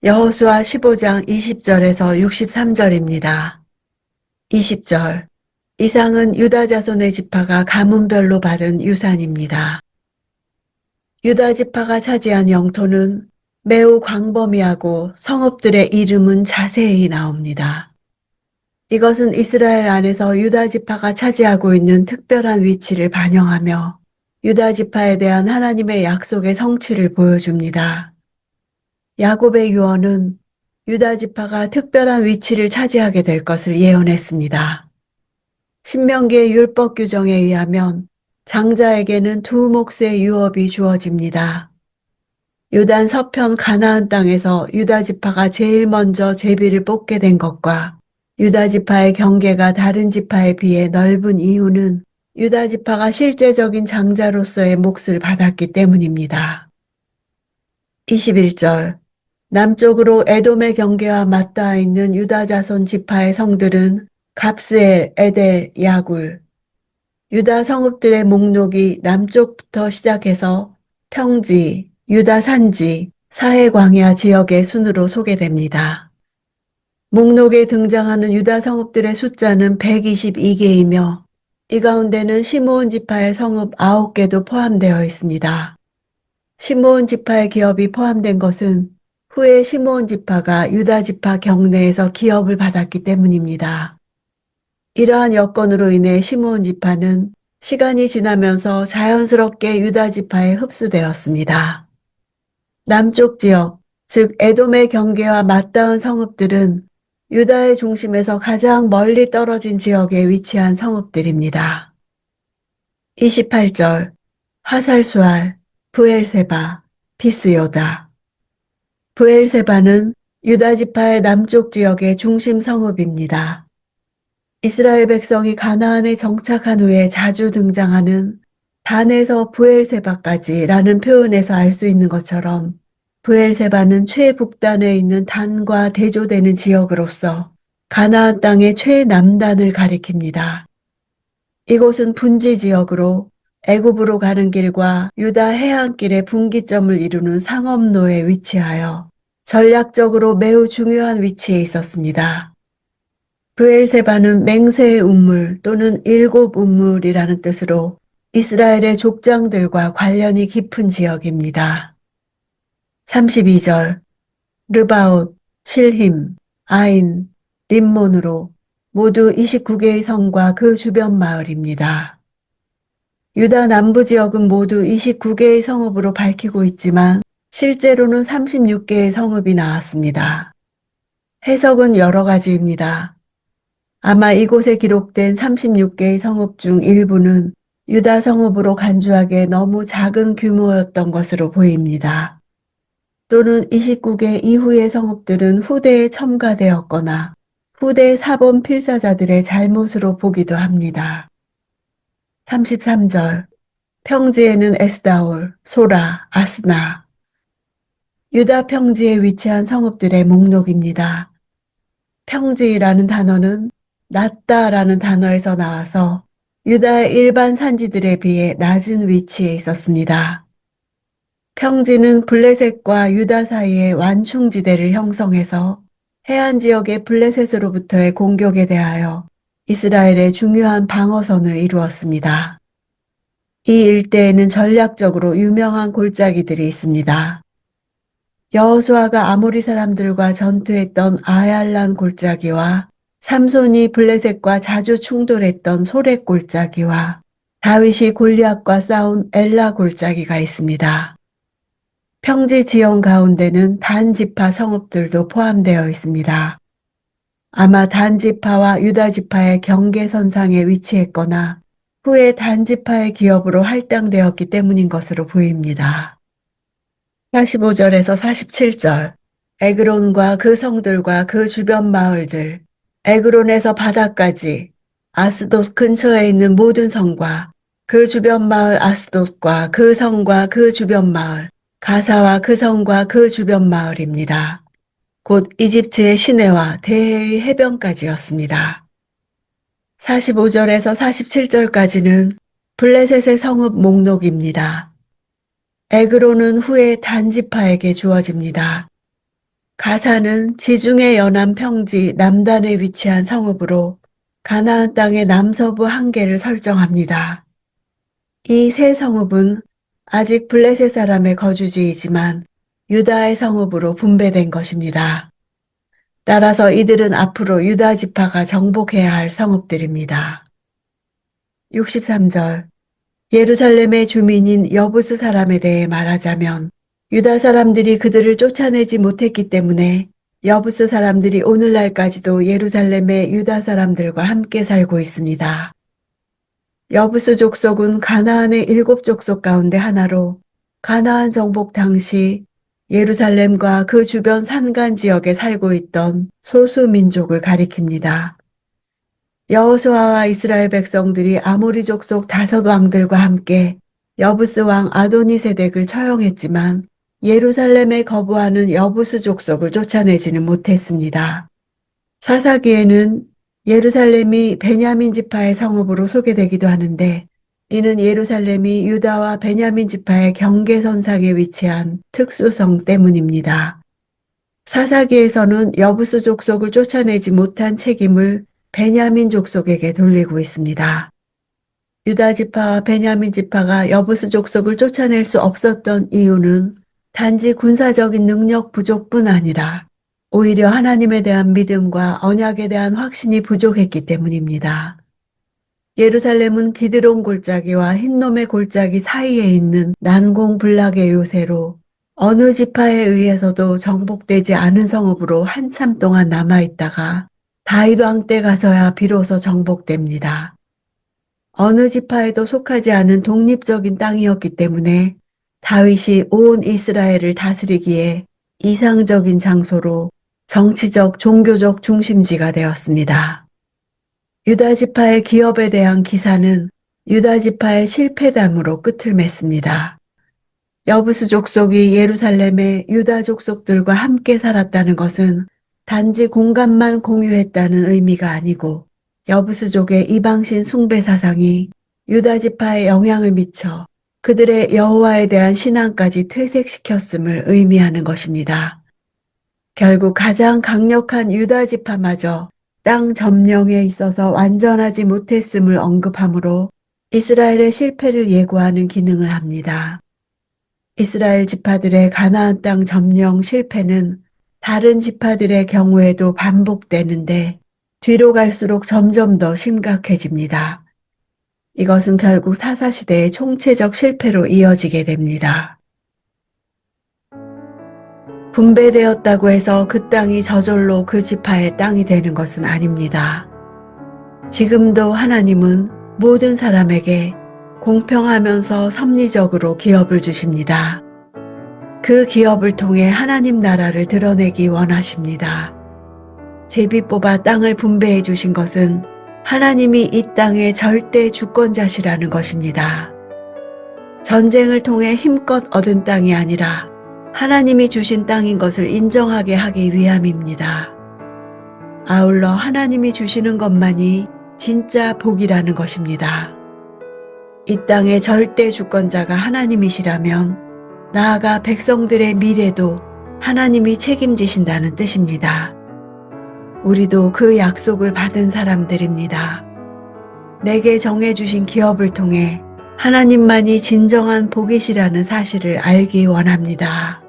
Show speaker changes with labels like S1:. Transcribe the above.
S1: 여호수아 15장 20절에서 63절입니다. 20절. 이상은 유다 자손의 지파가 가문별로 받은 유산입니다. 유다 지파가 차지한 영토는 매우 광범위하고 성읍들의 이름은 자세히 나옵니다. 이것은 이스라엘 안에서 유다 지파가 차지하고 있는 특별한 위치를 반영하며 유다 지파에 대한 하나님의 약속의 성취를 보여줍니다. 야곱의 유언은 유다 지파가 특별한 위치를 차지하게 될 것을 예언했습니다. 신명기의 율법 규정에 의하면 장자에게는 두 몫의 유업이 주어집니다. 요단 서편 가나안 땅에서 유다 지파가 제일 먼저 제비를 뽑게 된 것과 유다 지파의 경계가 다른 지파에 비해 넓은 이유는 유다 지파가 실제적인 장자로서의 몫을 받았기 때문입니다. 21절. 남쪽으로 에돔의 경계와 맞닿아 있는 유다 자손 지파의 성들은 갑스엘, 에델, 야굴. 유다 성읍들의 목록이 남쪽부터 시작해서 평지, 유다 산지, 사해 광야 지역의 순으로 소개됩니다. 목록에 등장하는 유다 성읍들의 숫자는 122개이며 이 가운데는 시므온 지파의 성읍 9개도 포함되어 있습니다. 시므온 지파의 기업이 포함된 것은 후에 시므온 지파가 유다 지파 경내에서 기업을 받았기 때문입니다. 이러한 여건으로 인해 시므온 지파는 시간이 지나면서 자연스럽게 유다 지파에 흡수되었습니다. 남쪽 지역, 즉 에돔의 경계와 맞닿은 성읍들은 유다의 중심에서 가장 멀리 떨어진 지역에 위치한 성읍들입니다. 28절. 하살수알, 브엘세바, 비스요다. 브엘세바는 유다 지파의 남쪽 지역의 중심 성읍입니다. 이스라엘 백성이 가나안에 정착한 후에 자주 등장하는 단에서 브엘세바까지라는 표현에서 알 수 있는 것처럼 브엘세바는 최북단에 있는 단과 대조되는 지역으로서 가나안 땅의 최남단을 가리킵니다. 이곳은 분지 지역으로 애굽으로 가는 길과 유다 해안길의 분기점을 이루는 상업로에 위치하여 전략적으로 매우 중요한 위치에 있었습니다. 브엘세바는 맹세의 운물 또는 일곱 운물이라는 뜻으로 이스라엘의 족장들과 관련이 깊은 지역입니다. 32절. 르바옷, 실힘, 아인, 림몬으로 모두 29개의 성과 그 주변 마을입니다. 유다 남부 지역은 모두 29개의 성읍으로 밝히고 있지만 실제로는 36개의 성읍이 나왔습니다. 해석은 여러 가지입니다. 아마 이곳에 기록된 36개의 성읍 중 일부는 유다 성읍으로 간주하기에 너무 작은 규모였던 것으로 보입니다. 또는 29개 이후의 성읍들은 후대에 첨가되었거나 후대 사본 필사자들의 잘못으로 보기도 합니다. 33절. 평지에는 에스다올, 소라, 아스나. 유다 평지에 위치한 성읍들의 목록입니다. 평지라는 단어는 낮다라는 단어에서 나와서 유다의 일반 산지들에 비해 낮은 위치에 있었습니다. 평지는 블레셋과 유다 사이의 완충지대를 형성해서 해안 지역의 블레셋으로부터의 공격에 대하여 이스라엘의 중요한 방어선을 이루었습니다. 이 일대에는 전략적으로 유명한 골짜기들이 있습니다. 여호수아가 아모리 사람들과 전투했던 아얄란 골짜기와 삼손이 블레셋과 자주 충돌했던 소렉 골짜기와 다윗이 골리앗과 싸운 엘라 골짜기가 있습니다. 평지 지형 가운데는 단 지파 성읍들도 포함되어 있습니다. 아마 단 지파와 유다 지파의 경계선상에 위치했거나 후에 단 지파의 기업으로 할당되었기 때문인 것으로 보입니다. 45절에서 47절. 에그론과 그 성들과 그 주변 마을들, 에그론에서 바다까지, 아스돗 근처에 있는 모든 성과 그 주변 마을 아스돗과 그 성과 그 주변 마을, 가사와 그 성과 그 주변 마을입니다. 곧 이집트의 시내와 대해의 해변까지였습니다. 45절에서 47절까지는 블레셋의 성읍 목록입니다. 에그론은 후에 단지파에게 주어집니다. 가사는 지중해 연안 평지 남단에 위치한 성읍으로 가나안 땅의 남서부 한계를 설정합니다. 이 세 성읍은 아직 블레셋 사람의 거주지이지만 유다의 성읍으로 분배된 것입니다. 따라서 이들은 앞으로 유다 지파가 정복해야 할 성읍들입니다. 63절 예루살렘의 주민인 여부수 사람에 대해 말하자면 유다 사람들이 그들을 쫓아내지 못했기 때문에 여부수 사람들이 오늘날까지도 예루살렘의 유다 사람들과 함께 살고 있습니다. 여부수 족속은 가나안의 7족속 가운데 하나로 가나안 정복 당시 예루살렘과 그 주변 산간 지역에 살고 있던 소수 민족을 가리킵니다. 여호수아와 이스라엘 백성들이 아모리 족속 5왕들과 함께 여부스 왕 아도니세덱을 처형했지만 예루살렘에 거부하는 여부스 족속을 쫓아내지는 못했습니다. 사사기에는 예루살렘이 베냐민 지파의 성읍으로 소개되기도 하는데 이는 예루살렘이 유다와 베냐민 지파의 경계선상에 위치한 특수성 때문입니다. 사사기에서는 여부스 족속을 쫓아내지 못한 책임을 베냐민 족속에게 돌리고 있습니다. 유다 지파와 베냐민 지파가 여부스 족속을 쫓아낼 수 없었던 이유는 단지 군사적인 능력 부족뿐 아니라 오히려 하나님에 대한 믿음과 언약에 대한 확신이 부족했기 때문입니다. 예루살렘은 기드론 골짜기와 흰놈의 골짜기 사이에 있는 난공불락의 요새로 어느 지파에 의해서도 정복되지 않은 성읍으로 한참 동안 남아있다가 다윗 왕 때 가서야 비로소 정복됩니다. 어느 지파에도 속하지 않은 독립적인 땅이었기 때문에 다윗이 온 이스라엘을 다스리기에 이상적인 장소로 정치적, 종교적 중심지가 되었습니다. 유다 지파의 기업에 대한 기사는 유다 지파의 실패담으로 끝을 맺습니다. 여부스 족속이 예루살렘의 유다 족속들과 함께 살았다는 것은 단지 공간만 공유했다는 의미가 아니고 여부스족의 이방신 숭배 사상이 유다 지파에 영향을 미쳐 그들의 여호와에 대한 신앙까지 퇴색시켰음을 의미하는 것입니다. 결국 가장 강력한 유다 지파마저 땅 점령에 있어서 완전하지 못했음을 언급하므로 이스라엘의 실패를 예고하는 기능을 합니다. 이스라엘 지파들의 가나안 땅 점령 실패는 다른 지파들의 경우에도 반복되는데 뒤로 갈수록 점점 더 심각해집니다. 이것은 결국 사사시대의 총체적 실패로 이어지게 됩니다. 분배되었다고 해서 그 땅이 저절로 그 지파의 땅이 되는 것은 아닙니다. 지금도 하나님은 모든 사람에게 공평하면서 섭리적으로 기업을 주십니다. 그 기업을 통해 하나님 나라를 드러내기 원하십니다. 제비 뽑아 땅을 분배해 주신 것은 하나님이 이 땅의 절대 주권자시라는 것입니다. 전쟁을 통해 힘껏 얻은 땅이 아니라 하나님이 주신 땅인 것을 인정하게 하기 위함입니다. 아울러 하나님이 주시는 것만이 진짜 복이라는 것입니다. 이 땅의 절대 주권자가 하나님이시라면 나아가 백성들의 미래도 하나님이 책임지신다는 뜻입니다. 우리도 그 약속을 받은 사람들입니다. 내게 정해주신 기업을 통해 하나님만이 진정한 복이시라는 사실을 알기 원합니다.